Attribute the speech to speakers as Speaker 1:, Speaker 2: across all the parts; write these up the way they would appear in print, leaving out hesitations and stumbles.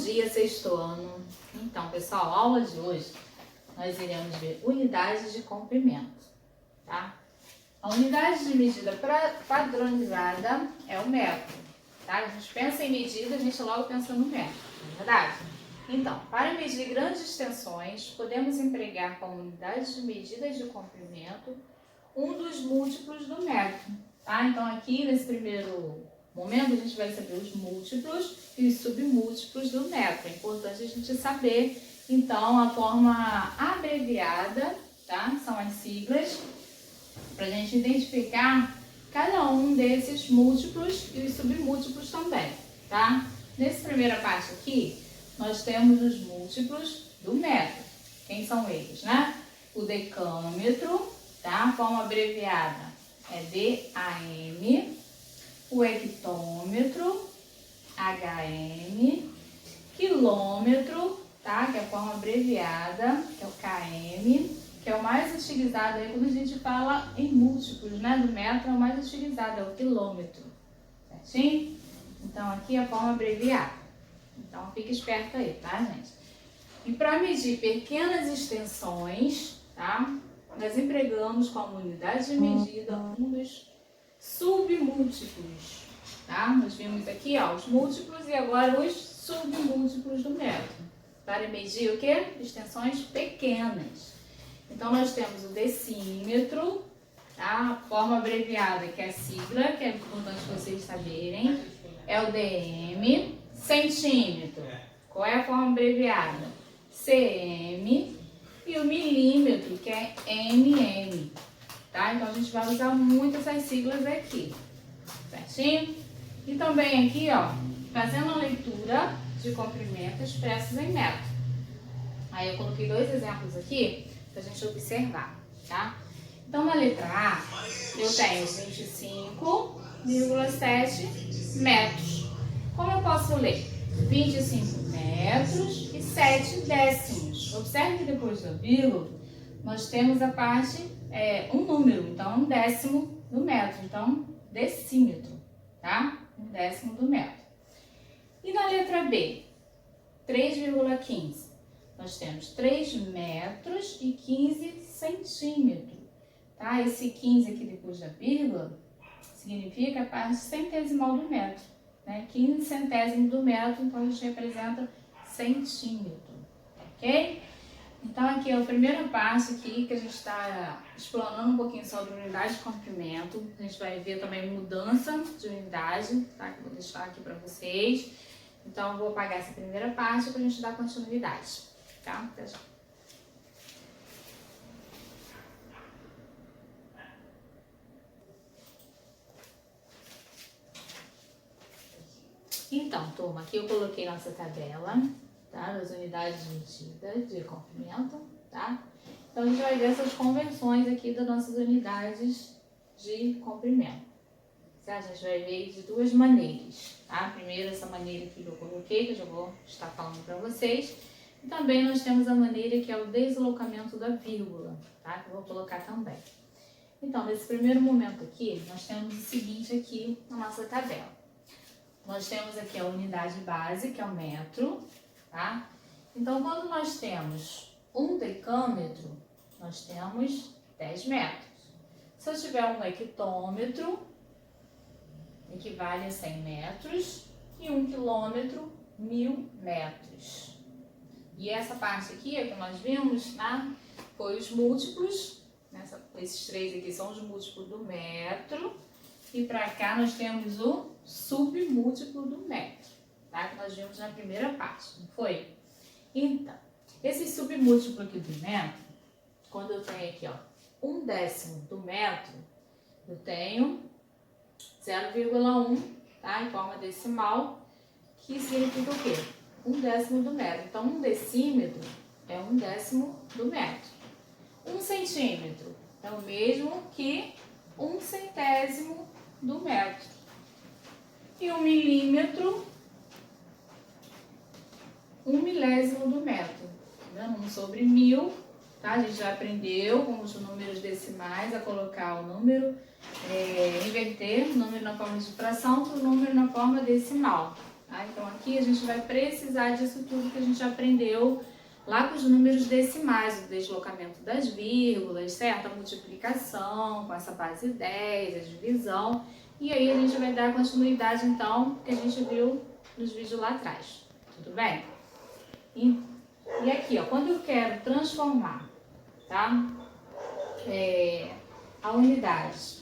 Speaker 1: dia, sexto ano. Então, pessoal, a aula de hoje nós iremos ver unidades de comprimento, tá? A unidade de medida padronizada é o metro, tá? A gente pensa em medida, a gente logo pensa no metro, não é verdade? Então, para medir grandes extensões, podemos empregar como unidade de medida de comprimento um dos múltiplos do metro, tá? Então, aqui nesse primeiro momento, a gente vai saber os múltiplos e os submúltiplos do metro. É importante a gente saber, então, a forma abreviada, tá? São as siglas, para a gente identificar cada um desses múltiplos e os submúltiplos também, tá? Nessa primeira parte aqui, nós temos os múltiplos do metro. Quem são eles, né? O decâmetro, tá? A forma abreviada é DAM. O hectômetro, HM, quilômetro, tá? Que é a forma abreviada, que é o KM, que é o mais utilizado aí quando a gente fala em múltiplos, né? Do metro é o mais utilizado, é o quilômetro, certinho? Então, aqui é a forma abreviada. Então, fique esperto aí, tá, gente? E para medir pequenas extensões, tá? Nós empregamos como unidade de medida um dos submúltiplos, tá? Nós vimos aqui, ó, os múltiplos e agora os submúltiplos do metro. Para medir o quê? Extensões pequenas. Então, nós temos o decímetro, tá? A forma abreviada, que é a sigla, que é importante vocês saberem, é o DM. Centímetro, qual é a forma abreviada? CM. E o milímetro, que é MM. Tá? Então, a gente vai usar muito essas siglas aqui, certinho? E também aqui, ó, fazendo a leitura de comprimentos expressos em metro. Aí eu coloquei dois exemplos aqui pra gente observar, tá? Então, na letra A, eu tenho 25,7 metros. Como eu posso ler? 25 metros e 7 décimos. Observe que depois da vírgula, nós temos a parte, um número, então 1/10 do metro. Então, decímetro, tá? 1/10 do metro. E na letra B, 3,15. Nós temos 3 metros e 15 centímetros. Tá? Esse 15 aqui depois da vírgula significa a parte centesimal do metro. 15 centésimo do metro, então a gente representa centímetro, ok? Então aqui é a primeira parte aqui que a gente está explanando um pouquinho sobre unidade de comprimento. A gente vai ver também mudança de unidade, tá? Que eu vou deixar aqui para vocês. Então eu vou apagar essa primeira parte para a gente dar continuidade, tá? Até já. Então, turma, aqui eu coloquei nossa tabela, tá? Das unidades de medida de comprimento, tá? Então, a gente vai ver essas conversões aqui das nossas unidades de comprimento. Certo? A gente vai ver de duas maneiras, tá? Primeiro, essa maneira aqui que eu coloquei, que eu já vou estar falando para vocês. E também nós temos a maneira que é o deslocamento da vírgula, tá? Que eu vou colocar também. Então, nesse primeiro momento aqui, nós temos o seguinte aqui na nossa tabela. Nós temos aqui a unidade base, que é o metro, tá? Então, quando nós temos um decâmetro, nós temos 10 metros. Se eu tiver um hectômetro, equivale a 100 metros, e 1 quilômetro, 1000 metros. E essa parte aqui, que nós vimos, tá? Foi os múltiplos, esses três aqui são os múltiplos do metro, e para cá nós temos o submúltiplo do metro, tá? Que nós vimos na primeira parte, não foi? Então, esse submúltiplo aqui do metro, quando eu tenho aqui, ó, 1/10 do metro, eu tenho 0,1, tá? Em forma decimal, que significa o quê? 1/10 do metro. Então, 1 decímetro é 1/10 do metro. 1 centímetro é o mesmo que 1 centésimo do metro. E 1 milímetro, 1 milésimo do metro. Tá vendo? 1 sobre 1000, tá? A gente já aprendeu com os números decimais a colocar o número, inverter o número na forma de fração para o número na forma decimal. Tá? Então aqui a gente vai precisar disso tudo que a gente aprendeu lá com os números decimais, o deslocamento das vírgulas, certo? A multiplicação com essa base 10, a divisão. E aí a gente vai dar continuidade então, que a gente viu nos vídeos lá atrás. Tudo bem? E aqui, ó, quando eu quero transformar, tá? A unidade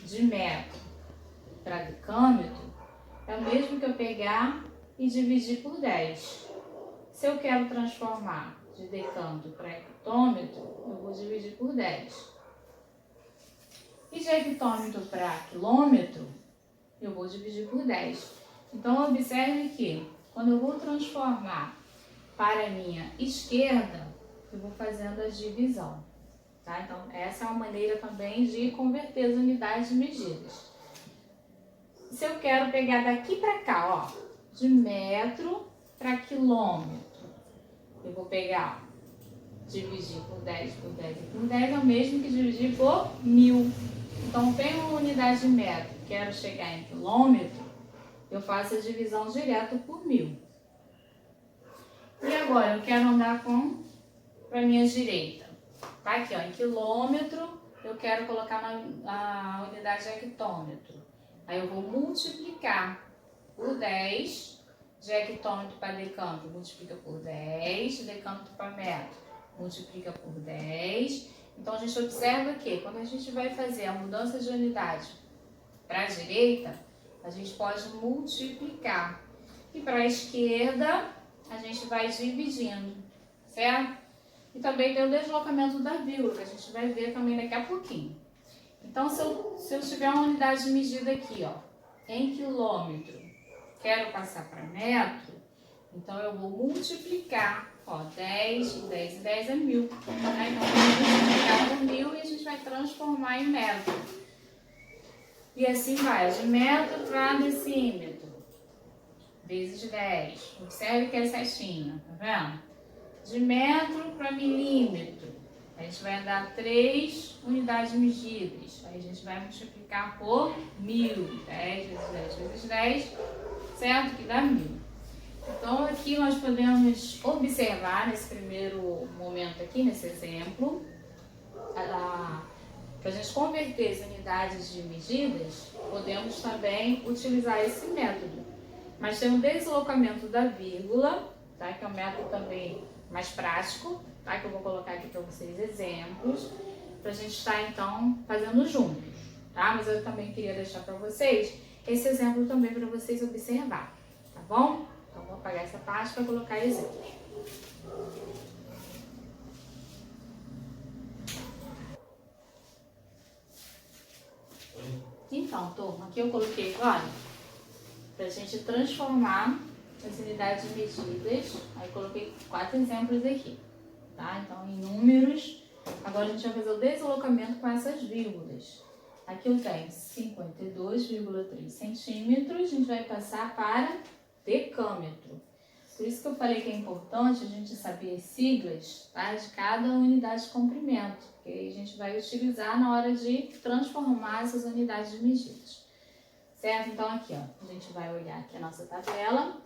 Speaker 1: de metro para decâmetro, é o mesmo que eu pegar e dividir por 10. Se eu quero transformar de decâmetro para hectômetro, eu vou dividir por 10. E de hectômetro para quilômetro, eu vou dividir por 10. Então, observe que quando eu vou transformar para a minha esquerda, eu vou fazendo a divisão. Tá? Então, essa é uma maneira também de converter as unidades de medidas. Se eu quero pegar daqui para cá, ó, de metro para quilômetro, eu vou pegar, dividir por 10, por 10 e por 10 é o mesmo que dividir por 1000. Então, tenho uma unidade de metro, quero chegar em quilômetro, eu faço a divisão direto por 1000. E agora, eu quero andar para a minha direita. Tá aqui, ó, em quilômetro, eu quero colocar a unidade de hectômetro. Aí eu vou multiplicar por 10, de hectômetro para decâmetro, multiplica por 10, de decâmetro para metro, multiplica por 10. Então, a gente observa que quando a gente vai fazer a mudança de unidade para a direita, a gente pode multiplicar. E para a esquerda, a gente vai dividindo, certo? E também tem o deslocamento da vírgula, que a gente vai ver também daqui a pouquinho. Então, se eu tiver uma unidade de medida aqui, ó, em quilômetro, quero passar para metro, então eu vou multiplicar, ó, 10 e 10 é 1000. Tá? Então, eu vou multiplicar por 1000 e a gente vai transformar em metro. E assim vai, de metro para decímetro, vezes 10. Observe que é certinho, tá vendo? De metro para milímetro, a gente vai dar 3 unidades medidas. Aí a gente vai multiplicar por 1000. 10 vezes 10 vezes 10, certo? Que dá 1000. Então aqui nós podemos observar nesse primeiro momento aqui, nesse exemplo, para a gente converter as unidades de medidas, podemos também utilizar esse método. Mas tem um deslocamento da vírgula, tá? Que é um método também mais prático, tá? Que eu vou colocar aqui para vocês exemplos, para a gente estar então fazendo juntos, tá? Mas eu também queria deixar para vocês esse exemplo também para vocês observar, tá bom? Então vou apagar essa parte para colocar exemplos. Então, turma, aqui eu coloquei agora para a gente transformar as unidades de medidas. Aí coloquei 4 exemplos aqui, tá? Então, em números, agora a gente vai fazer o deslocamento com essas vírgulas. Aqui eu tenho 52,3 centímetros, a gente vai passar para decâmetro. Por isso que eu falei que é importante a gente saber as siglas, tá? De cada unidade de comprimento, porque aí a gente vai utilizar na hora de transformar essas unidades de medidas. Certo? Então aqui, ó, a gente vai olhar aqui a nossa tabela.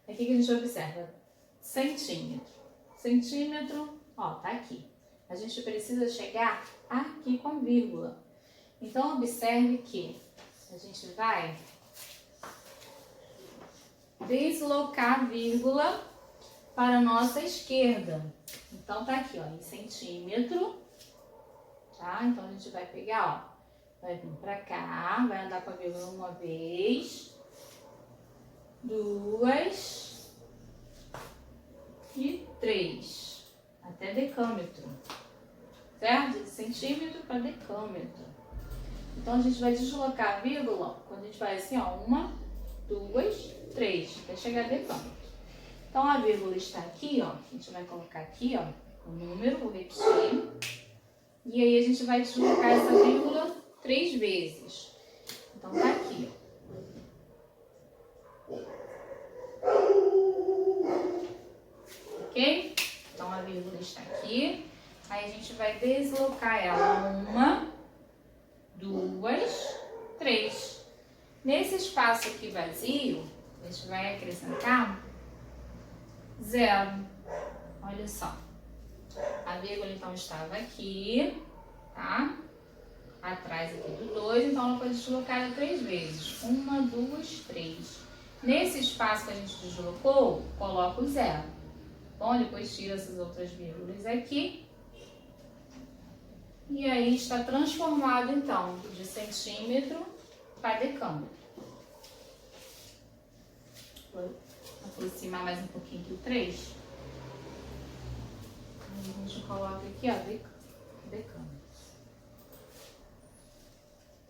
Speaker 1: Aqui que a gente observa centímetro. Centímetro, ó, tá aqui. A gente precisa chegar aqui com vírgula. Então observe que a gente vai deslocar a vírgula para a nossa esquerda. Então tá aqui, ó, em centímetro, tá? Então a gente vai pegar, ó, vai vir pra cá, vai andar com a vírgula uma vez, 2 e 3, até decâmetro, certo? De centímetro para decâmetro. Então a gente vai deslocar a vírgula, ó, quando a gente vai assim, ó, 1, 2, 3, até chegar a decâmetro. Então a vírgula está aqui, ó, a gente vai colocar aqui, ó, o número, vou repetir. E aí a gente vai deslocar essa vírgula 3 vezes. Então tá aqui, ó. Ok? Então a vírgula está aqui. Aí a gente vai deslocar ela 1, 2, 3. Nesse espaço aqui vazio, a A gente vai acrescentar 0. Olha só. A vírgula, então, estava aqui, tá? Atrás aqui do 2, então ela foi deslocada 3 vezes. 1, 2, 3. Nesse espaço que a gente deslocou, coloca o 0. Bom, depois tira essas outras vírgulas aqui. E aí está transformado, então, de centímetro para decâmetro. Vou aproximar mais um pouquinho aqui o 3. Aí a gente coloca aqui, ó, decâmetro.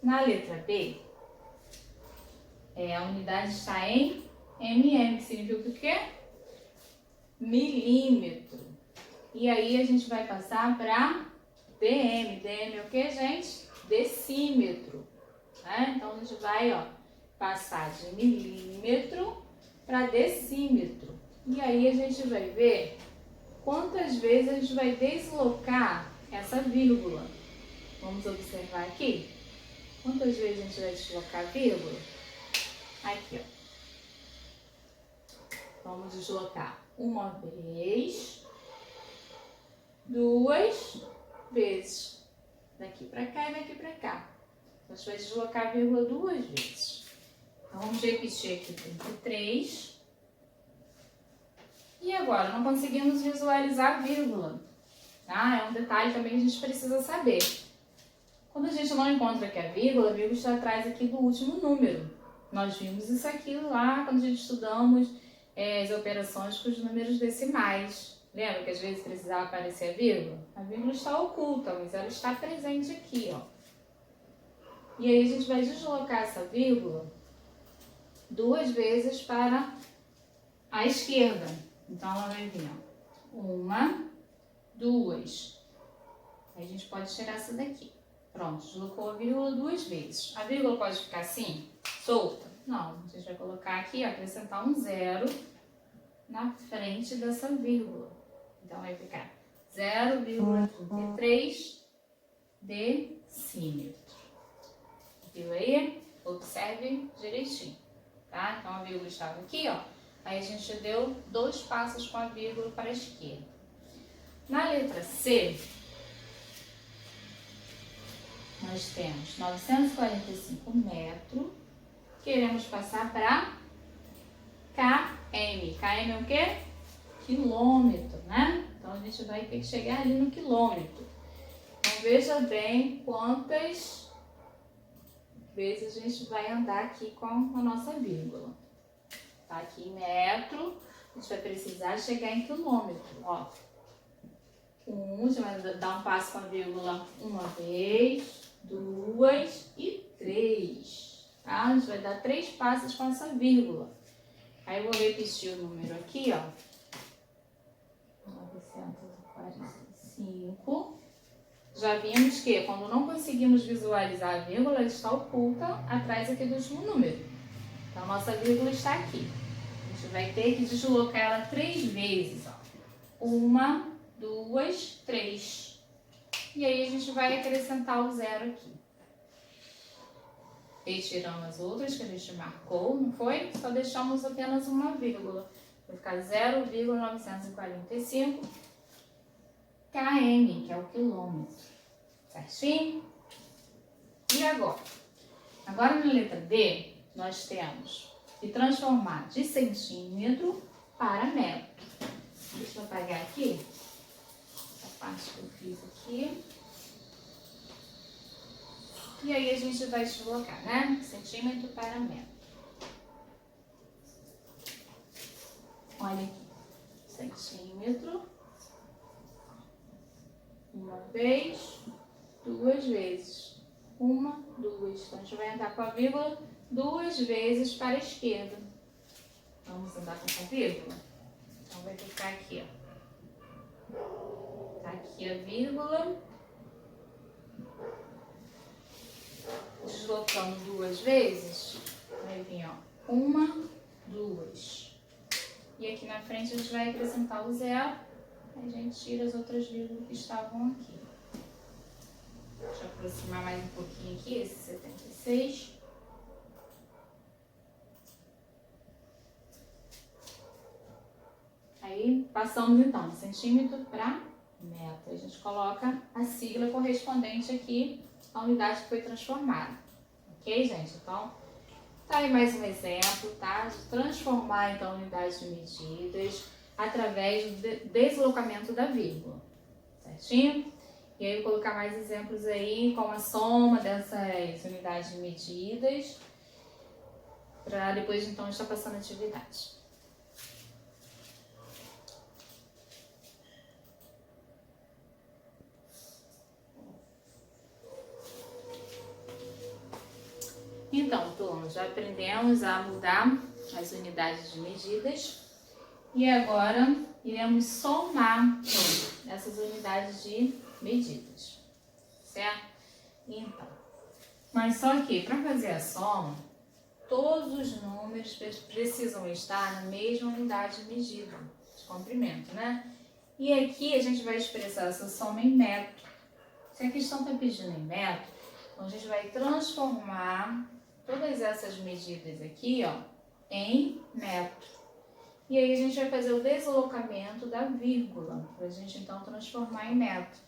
Speaker 1: Na letra B, a unidade está em mm, que significa o quê? Milímetro. E aí a gente vai passar para dm. Dm é o que, gente? Decímetro. Né? Então a gente vai, ó, passar de milímetro para decímetro. E aí a gente vai ver quantas vezes a gente vai deslocar essa vírgula. Vamos observar aqui. Quantas vezes a gente vai deslocar a vírgula? Aqui, ó. Vamos deslocar uma vez, 2 vezes. Daqui para cá e daqui para cá. Então, a gente vai deslocar a vírgula 2 vezes. Então, vamos repetir aqui 33. E agora, não conseguimos visualizar a vírgula. Tá? É um detalhe também que a gente precisa saber. Quando a gente não encontra aqui a vírgula está atrás aqui do último número. Nós vimos isso aqui lá quando a gente estudamos as operações com os números decimais. Lembra que às vezes precisava aparecer a vírgula? A vírgula está oculta, mas ela está presente aqui, ó. E aí a gente vai deslocar essa vírgula 2 vezes para a esquerda. Então ela vai vir, ó. 1, 2. Aí a gente pode tirar essa daqui. Pronto, deslocou a vírgula 2 vezes. A vírgula pode ficar assim, solta? Não, a gente vai colocar aqui, ó, acrescentar um 0 na frente dessa vírgula. Então vai ficar 0,33 decímetro. Viu aí? Observe direitinho, tá? Então a vírgula estava aqui, ó. Aí a gente deu 2 passos com a vírgula para a esquerda. Na letra C, nós temos 945 metros. Queremos passar para km. Km é o quê? Quilômetro, né? Então a gente vai ter que chegar ali no quilômetro. Então veja bem quantas vezes a gente vai andar aqui com a nossa vírgula. Tá aqui em metro, a gente vai precisar chegar em quilômetro, ó. A gente vai dar um passo com a vírgula uma vez, 2 e 3. Tá? A gente vai dar 3 passos com essa vírgula. Aí eu vou repetir o número aqui, ó. 945. Já vimos que quando não conseguimos visualizar a vírgula, ela está oculta atrás aqui do último número. Então, a nossa vírgula está aqui. A gente vai ter que deslocar ela 3 vezes, ó. 1, 2, 3. E aí a gente vai acrescentar o 0 aqui. Retirando as outras que a gente marcou, não foi? Só deixamos apenas uma vírgula. Vai ficar 0,945 km, que é o quilômetro. Certinho? E agora? Agora na letra D, nós temos que transformar de centímetro para metro. Deixa eu apagar aqui. Essa parte que eu fiz aqui. E aí a gente vai deslocar, né? Centímetro para metro. Olha aqui. Centímetro. Uma vez, 2 vezes. 1, 2. Então a gente vai andar com a vírgula 2 vezes para a esquerda. Vamos andar com essa vírgula? Então vai ficar aqui, ó. Tá aqui a vírgula. Deslocando 2 vezes, vai vir, ó, 1, 2. E aqui na frente a gente vai acrescentar o 0, aí a gente tira as outras vírgulas que estavam aqui. Deixa eu aproximar mais um pouquinho aqui, esse 76. aí passamos então de centímetro para metro. A gente coloca a sigla correspondente aqui à unidade que foi transformada. Ok, gente? Então, tá aí mais um exemplo, tá? De transformar então a unidade de medidas através do deslocamento da vírgula. Certinho? E aí eu vou colocar mais exemplos aí com a soma dessas unidades de medidas para depois então estar passando a atividade. Então, turma, já aprendemos a mudar as unidades de medidas e agora iremos somar essas unidades de medidas, certo? Então, mas só que para fazer a soma, todos os números precisam estar na mesma unidade de medida, de comprimento, né? E aqui a gente vai expressar essa soma em metro. Se a questão está pedindo em metro, então a gente vai transformar todas essas medidas aqui, ó, em metro. E aí a gente vai fazer o deslocamento da vírgula, para a gente então transformar em metro.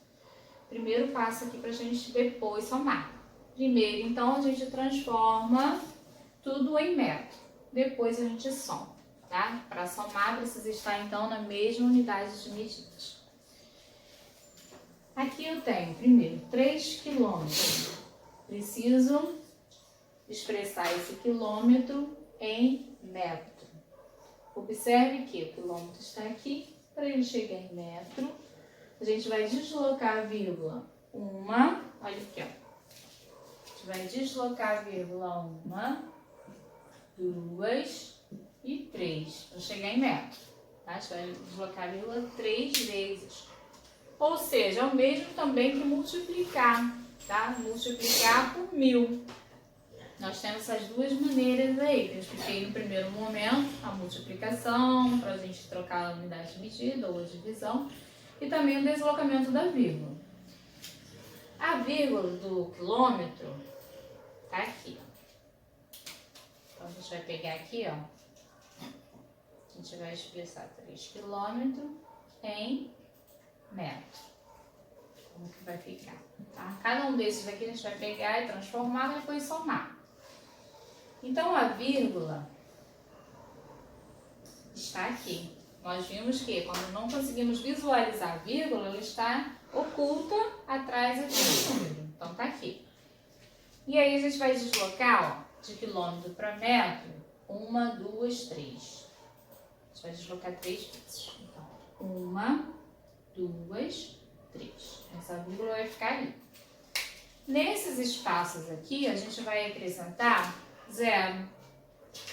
Speaker 1: Primeiro passo aqui para a gente depois somar. Primeiro, então, a gente transforma tudo em metro. Depois a gente soma, tá? Para somar precisa estar então na mesma unidade de medidas. Aqui eu tenho, primeiro, 3 quilômetros. Preciso expressar esse quilômetro em metro. Observe que o quilômetro está aqui. Para ele chegar em metro, a gente vai deslocar a vírgula 1. Olha aqui, ó. A gente vai deslocar a vírgula 1, 2 e 3 para chegar em metro. Tá? A gente vai deslocar a vírgula 3 vezes. Ou seja, é o mesmo também que multiplicar, tá? Multiplicar por 1000. Nós temos essas duas maneiras aí. Eu expliquei no primeiro momento a multiplicação, para a gente trocar a unidade de medida ou a divisão, e também o deslocamento da vírgula. A vírgula do quilômetro tá aqui, ó. Então a gente vai pegar aqui, ó. A gente vai expressar 3 quilômetros em metro. Como que vai ficar, tá? Cada um desses aqui a gente vai pegar e transformar e depois somar. Então, a vírgula está aqui. Nós vimos que quando não conseguimos visualizar a vírgula, ela está oculta atrás aqui do número. Então, tá aqui. E aí, a gente vai deslocar, ó, de quilômetro para metro, 1, 2, 3. A gente vai deslocar 3 vezes. Então, 1, 2, 3. Essa vírgula vai ficar ali. Nesses espaços aqui, a gente vai acrescentar 0,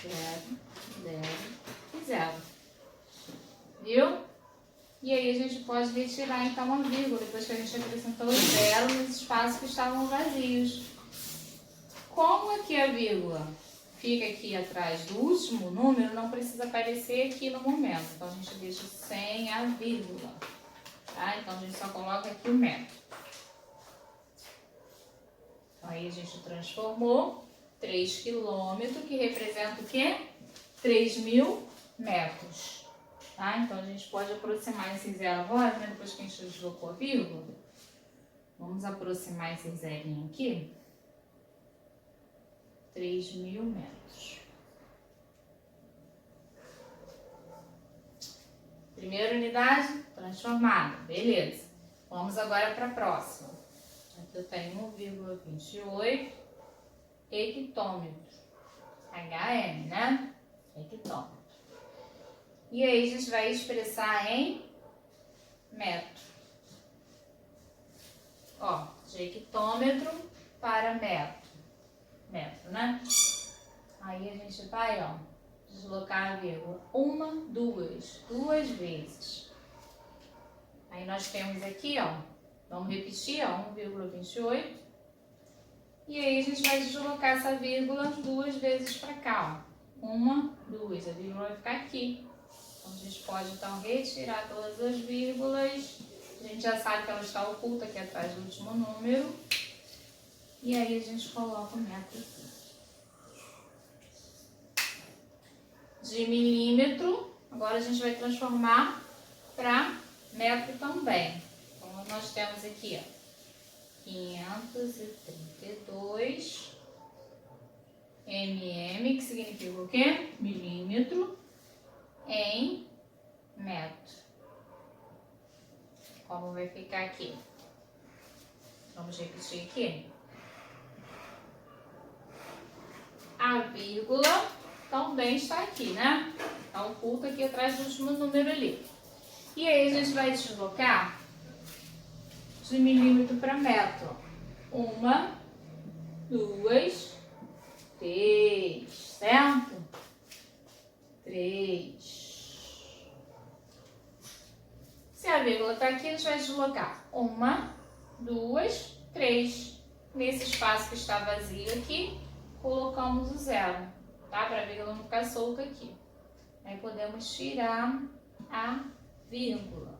Speaker 1: 0, 0 e 0. Viu? E aí a gente pode retirar então a vírgula, depois que a gente acrescentou o 0 nos espaços que estavam vazios. Como aqui a vírgula fica aqui atrás do último número, não precisa aparecer aqui no momento. Então a gente deixa sem a vírgula. Tá? Então a gente só coloca aqui o metro. Então, aí a gente transformou 3 quilômetros, que representa o quê? 3.000 metros. Tá? Então, a gente pode aproximar esse zero agora, né? Depois que a gente deslocou a vírgula. Vamos aproximar esse zerinho aqui. 3.000 metros. Primeira unidade, transformada. Beleza. Vamos agora para a próxima. Aqui eu tenho 1,28 hectômetros. HM, né? Hectômetro. E aí a gente vai expressar em metro. Ó, de hectômetro para metro. Metro, né? Aí a gente vai, ó, deslocar a vírgula 1, 2 vezes. Aí nós temos aqui, ó, vamos repetir, ó, 1,28. E aí a gente vai deslocar essa vírgula 2 vezes para cá, ó. 1, 2, a vírgula vai ficar aqui. Então a gente pode então retirar todas as vírgulas. A gente já sabe que ela está oculta aqui atrás do último número. E aí a gente coloca o metro aqui. De milímetro, agora a gente vai transformar para metro também. Então, nós temos aqui, ó, 532 mm, que significa o quê? Milímetro em metro. Como vai ficar aqui? Vamos repetir aqui. A vírgula também está aqui, né? Está oculta aqui atrás do último número ali. E aí a gente vai deslocar de milímetro para metro. 1, 2, 3, certo? 3. Se a vírgula está aqui, a gente vai deslocar 1, 2, 3. Nesse espaço que está vazio aqui, colocamos o 0, tá? Para a vírgula não ficar solta aqui. Aí podemos tirar a vírgula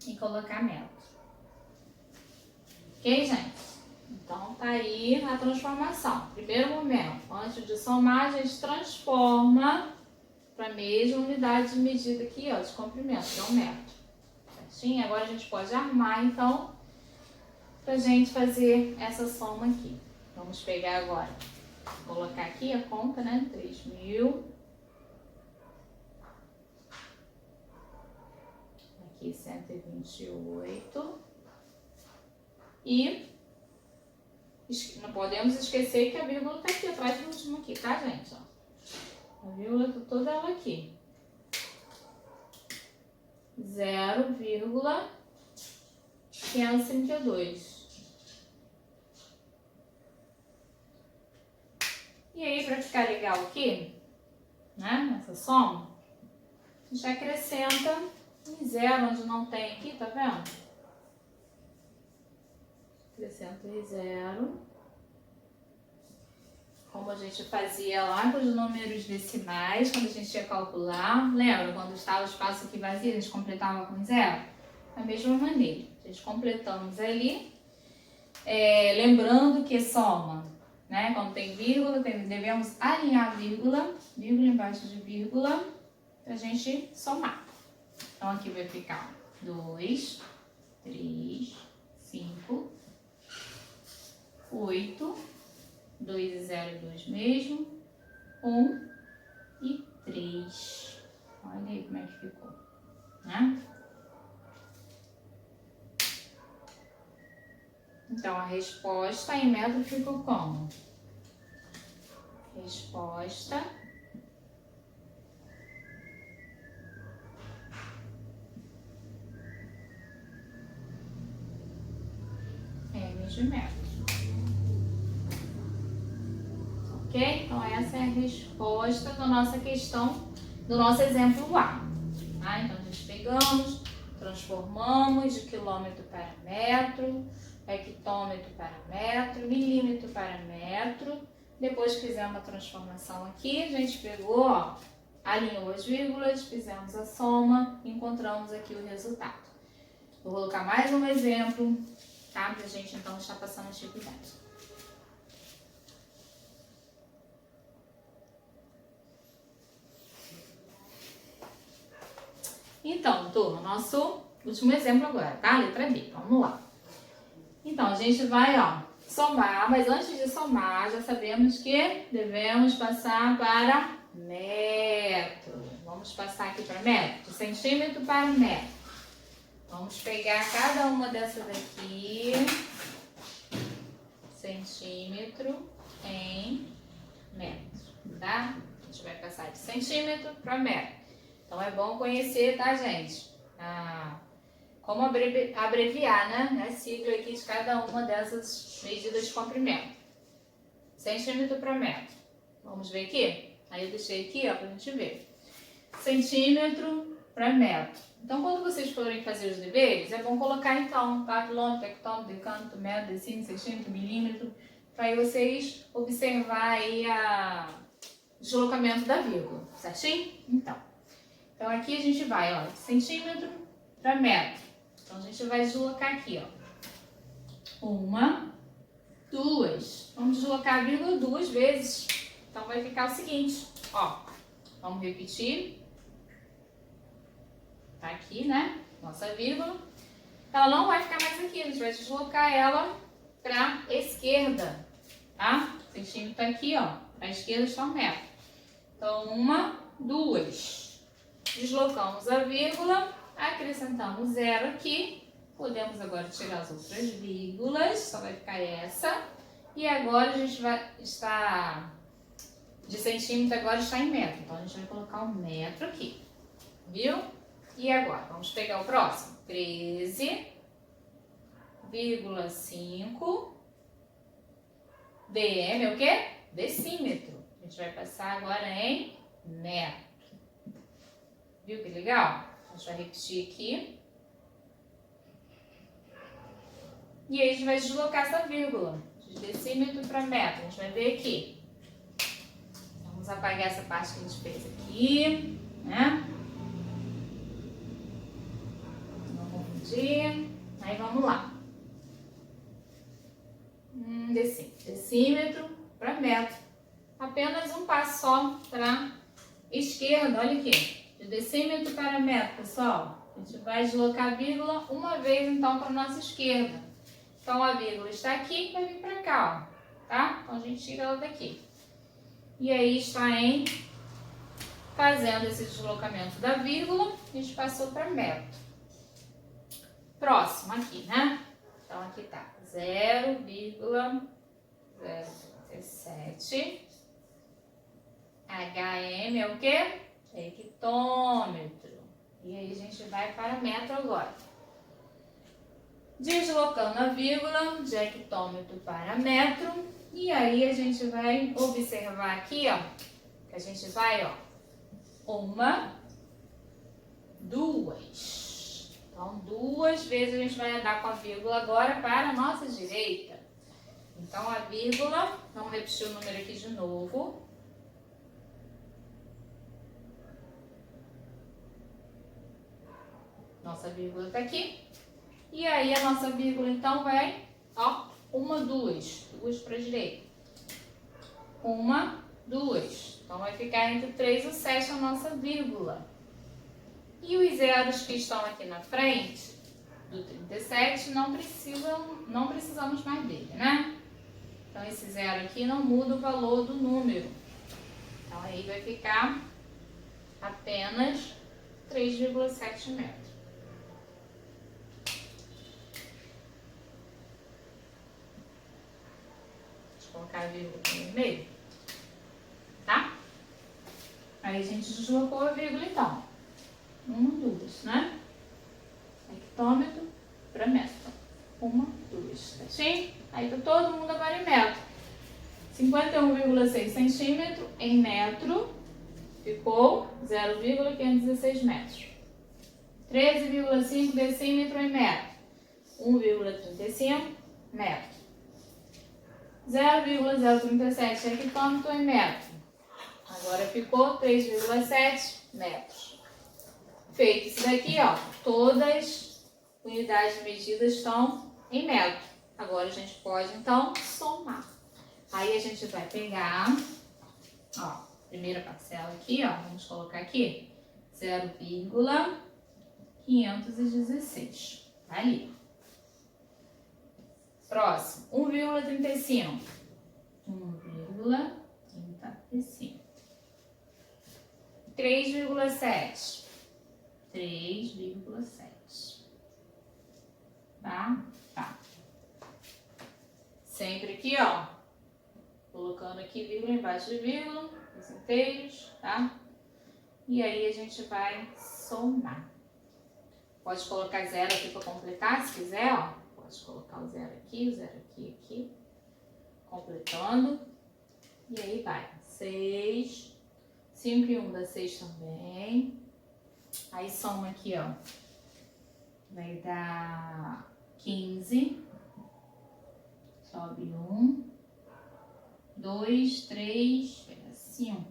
Speaker 1: e colocar metro. Ok, gente? Então, tá aí a transformação. Primeiro momento, antes de somar, a gente transforma para a mesma unidade de medida aqui, ó, de comprimento, que é 1 metro. Certinho? Agora a gente pode armar, então, para a gente fazer essa soma aqui. Vamos pegar agora, vou colocar aqui a conta, né? 3.000. Aqui 128. E não podemos esquecer que a vírgula está aqui atrás do último aqui, tá, gente? Ó, a vírgula está toda ela aqui. 0,532. E aí, para ficar legal aqui, né, nessa soma, a gente acrescenta em 0, onde não tem aqui, tá vendo? Acrescenta em 0. Como a gente fazia lá com os números decimais, quando a gente ia calcular. Lembra? Quando estava o espaço aqui vazio, a gente completava com 0? Da mesma maneira. A gente completamos ali. Lembrando que soma, né? Quando tem vírgula, devemos alinhar a vírgula embaixo de vírgula, para a gente somar. Então, aqui vai ficar 2, 3, 5, 8, 2 e 0 é 2 mesmo, 1 e 3. Olha aí como é que ficou, né? Então, a resposta em metro ficou como? Resposta M de metro. Ok? Então, essa é a resposta da nossa questão, do nosso exemplo A. Tá? Então, a gente pegamos, transformamos de quilômetro para metro, hectômetro para metro, milímetro para metro. Depois fizemos a transformação aqui, a gente pegou, ó, alinhou as vírgulas, fizemos a soma, encontramos aqui o resultado. Vou colocar mais um exemplo, tá? Pra gente então estar passando a atividade. Então, turma, nosso último exemplo agora, tá? Letra B, vamos lá. Então, a gente vai, ó, somar, mas antes de somar, já sabemos que devemos passar para metro. Vamos passar aqui para metro, de centímetro para metro. Vamos pegar cada uma dessas aqui, centímetro em metro, tá? A gente vai passar de centímetro para metro. Então, é bom conhecer, tá, gente? Como abreviar, né? A sigla aqui de cada uma dessas medidas de comprimento. Centímetro para metro. Vamos ver aqui? Aí eu deixei aqui, ó, pra gente ver. Centímetro para metro. Então, quando vocês forem fazer os deveres, é bom colocar, então, tá? Quilômetro, hectômetro, decâmetro, metro, decímetro, centímetro, milímetro, para aí vocês observar aí o deslocamento da vírgula, certinho? Então, aqui a gente vai, ó, centímetro para metro. Então, a gente vai deslocar aqui, ó. 1, 2. Vamos deslocar a vírgula 2 vezes. Então, vai ficar o seguinte, ó. Vamos repetir. tá aqui, né? Nossa vírgula. Ela não vai ficar mais aqui, a gente vai deslocar ela para a esquerda, tá? O centímetro tá aqui, ó. Para a esquerda está 1 metro. Então, 1, 2. Deslocamos a vírgula, acrescentamos 0 aqui. Podemos agora tirar as outras vírgulas, só vai ficar essa. E agora a gente vai estar de centímetro, agora está em metro. Então, a gente vai colocar 1 metro aqui, viu? E agora, vamos pegar o próximo. 13,5 dm é o quê? Decímetro. A gente vai passar agora em metro. Viu que legal? A gente vai repetir aqui. E aí a gente vai deslocar essa vírgula de decímetro para metro. A gente vai ver aqui. Vamos apagar essa parte que a gente fez aqui, né? Não confundir. Aí vamos lá. Decímetro para metro. Apenas um passo só para esquerda. Olha aqui. De decímetro para metro, pessoal. A gente vai deslocar a vírgula uma vez, então, para a nossa esquerda. Então, a vírgula está aqui e vai vir para cá, ó. Tá? Então, a gente tira ela daqui. E aí, está em... Fazendo esse deslocamento da vírgula, a gente passou para metro. Próximo aqui, né? Então, aqui tá 0,037. HM é o quê? Hectômetro. E aí, a gente vai para metro agora. Deslocando a vírgula de hectômetro para metro. E aí, a gente vai observar aqui, ó. Que a gente vai, ó. 1, 2. Então, 2 vezes a gente vai andar com a vírgula agora para a nossa direita. Então, a vírgula, vamos repetir o número aqui de novo. Nossa vírgula está aqui. E aí, a nossa vírgula, então, vai, ó, 1, 2. 2 para a direita. 1, 2. Então, vai ficar entre o 3 e o 7 a nossa vírgula. E os zeros que estão aqui na frente do 37, não precisamos mais dele, né? Então, esse zero aqui não muda o valor do número. Então, aí vai ficar apenas 3,7 metros. Deixa eu colocar a vírgula aqui no meio. Tá? Aí, a gente deslocou a vírgula, então. 1, 2, né? Hectômetro para metro. 1, 2, certinho? Aí tá todo mundo agora em metro. 51,6 centímetro em metro ficou 0,516 metros. 13,5 decímetro em metro. 1,35 metro. 0,037 hectômetro em metro. Agora ficou 3,7 metros. Feito isso daqui, ó, todas as unidades medidas estão em metro. Agora a gente pode, então, somar. Aí a gente vai pegar, ó, primeira parcela aqui, ó, vamos colocar aqui, 0,516. Tá ali. Próximo, 1,35. 1,35. 3,7. 3,7. Tá? Tá. Sempre aqui, ó. Colocando aqui vírgula embaixo de vírgula, os inteiros, tá? E aí a gente vai somar. Pode colocar 0 aqui para completar, se quiser, ó. Pode colocar o 0 aqui, o 0 aqui, aqui. Completando. E aí vai. 6. 5 e 1 dá 6 também. Aí soma aqui, ó. Vai dar 15. Sobe 1. 2, 3, 5.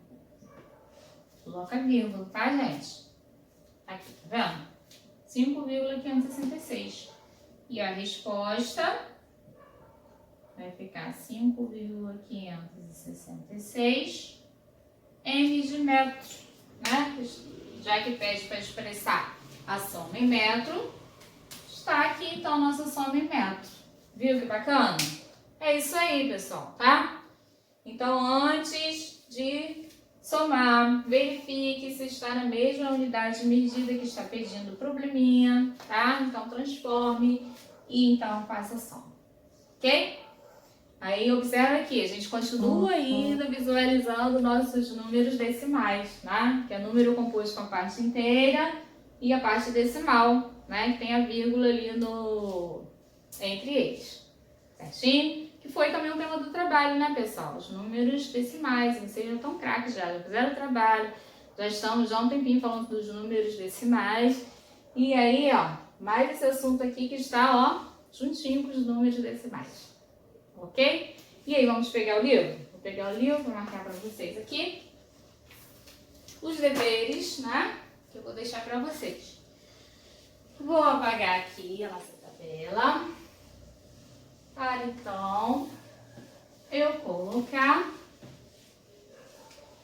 Speaker 1: Coloca vírgula, tá, gente? Aqui, tá vendo? 5,566. E a resposta vai ficar 5,566 m de metros, né? Já que pede para expressar a soma em metro. Está aqui, então, nossa soma em metro. Viu que bacana? É isso aí, pessoal, tá? Então, antes de somar, verifique se está na mesma unidade de medida que está pedindo o probleminha, tá? Então, transforme e, então, faça a soma, ok? Aí, observa aqui, a gente continua ainda visualizando nossos números decimais, né? Que é número composto com a parte inteira e a parte decimal, né? Que tem a vírgula ali entre eles, certinho? Que foi também o tema do trabalho, né, pessoal? Os números decimais, vocês já estão craques já fizeram o trabalho, já estamos já há um tempinho falando dos números decimais. E aí, ó, mais esse assunto aqui que está, ó, juntinho com os números decimais. Ok? E aí, vamos pegar o livro? Vou pegar o livro para marcar para vocês aqui os deveres, né? Que eu vou deixar para vocês. Vou apagar aqui a nossa tabela para então eu colocar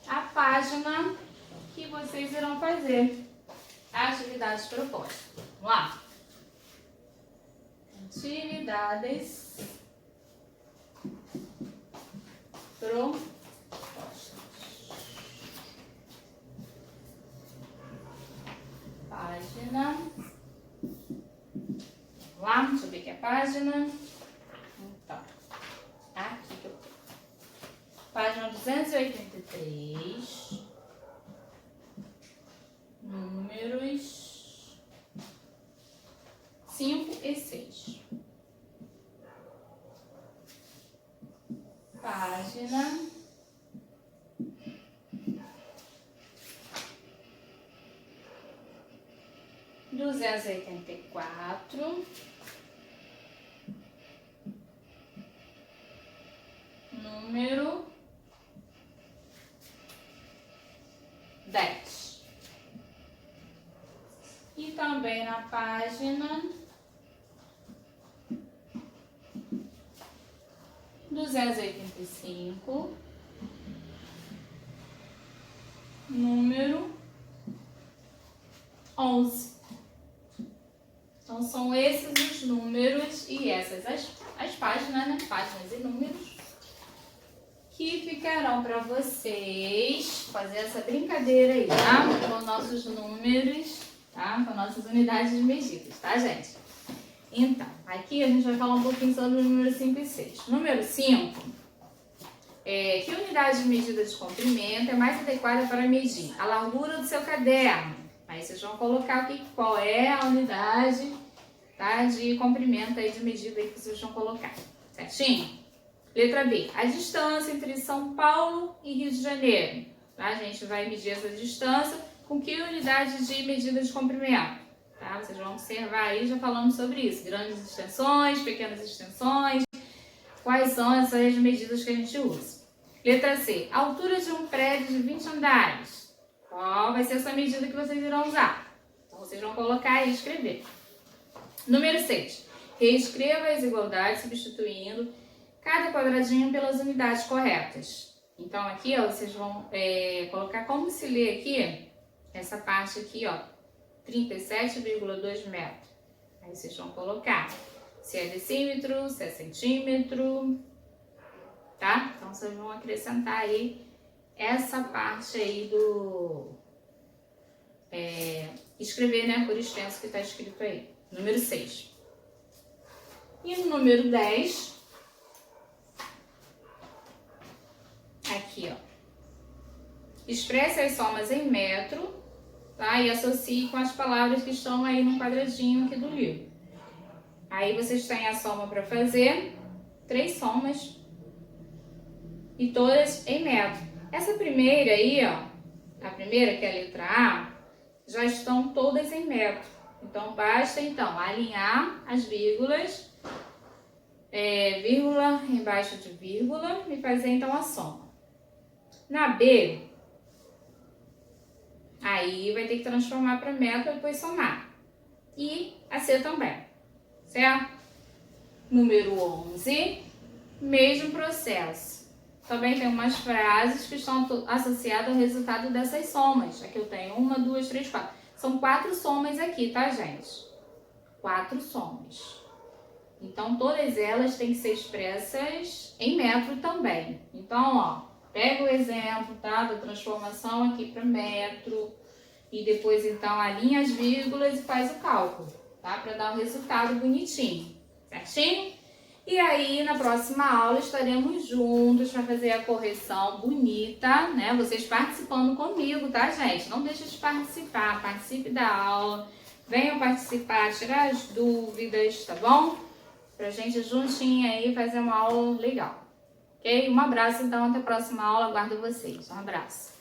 Speaker 1: a página que vocês irão fazer atividades propostas. Vamos lá? Atividades propostas. Página. Vamos lá, deixa eu ver aqui a página. Então, aqui que eu tenho. Página 283. Números 5 e 6. Página 284, número 10. E também na página 285, número 11. Então, são esses os números e essas as páginas, né? Páginas e números que ficarão para vocês fazer essa brincadeira aí, tá? Com nossos números, tá? Com nossas unidades de medidas, tá, gente? Então, aqui a gente vai falar um pouquinho sobre o número 5 e 6. Número 5, que unidade de medida de comprimento é mais adequada para medir a largura do seu caderno? Aí vocês vão colocar qual é a unidade, tá, de comprimento aí, de medida aí que vocês vão colocar, certinho? Letra B, a distância entre São Paulo e Rio de Janeiro. Tá? A gente vai medir essa distância com que unidade de medida de comprimento? Tá? Vocês vão observar aí, já falamos sobre isso. Grandes extensões, pequenas extensões. Quais são essas medidas que a gente usa? Letra C, altura de um prédio de 20 andares. Qual vai ser essa medida que vocês irão usar? Então, vocês vão colocar e escrever. Número 6, reescreva as igualdades substituindo cada quadradinho pelas unidades corretas. Então, aqui, ó, vocês vão colocar como se lê aqui, essa parte aqui, ó, 37,2 metros. Aí vocês vão colocar se é decímetro, se é centímetro, tá? Então, vocês vão acrescentar aí essa parte aí do... escrever, né, por extenso que está escrito aí. Número 6. E no número 10... aqui, ó, expresse as somas em metro, tá? E associe com as palavras que estão aí no quadradinho aqui do livro. Aí vocês têm a soma para fazer, 3 somas, e todas em metro. Essa primeira aí, ó, a primeira que é a letra A, já estão todas em metro. Então, basta, então, alinhar as vírgulas, vírgula embaixo de vírgula, e fazer, então, a soma. Na B, aí vai ter que transformar para metro e depois somar. E a C também, certo? Número 11, mesmo processo. Também tem umas frases que estão associadas ao resultado dessas somas. Aqui eu tenho 1, 2, 3, 4. São 4 somas aqui, tá, gente? 4 somas. Então, todas elas têm que ser expressas em metro também. Então, ó, pega o exemplo, tá, da transformação aqui para metro. E depois, então, alinha as vírgulas e faz o cálculo, tá? Para dar um resultado bonitinho, certinho? E aí, na próxima aula, estaremos juntos para fazer a correção bonita, né? Vocês participando comigo, tá, gente? Não deixa de participar, participe da aula, venham participar, tirar as dúvidas, tá bom? Pra gente juntinho aí fazer uma aula legal, ok? Um abraço, então, até a próxima aula, aguardo vocês. Um abraço.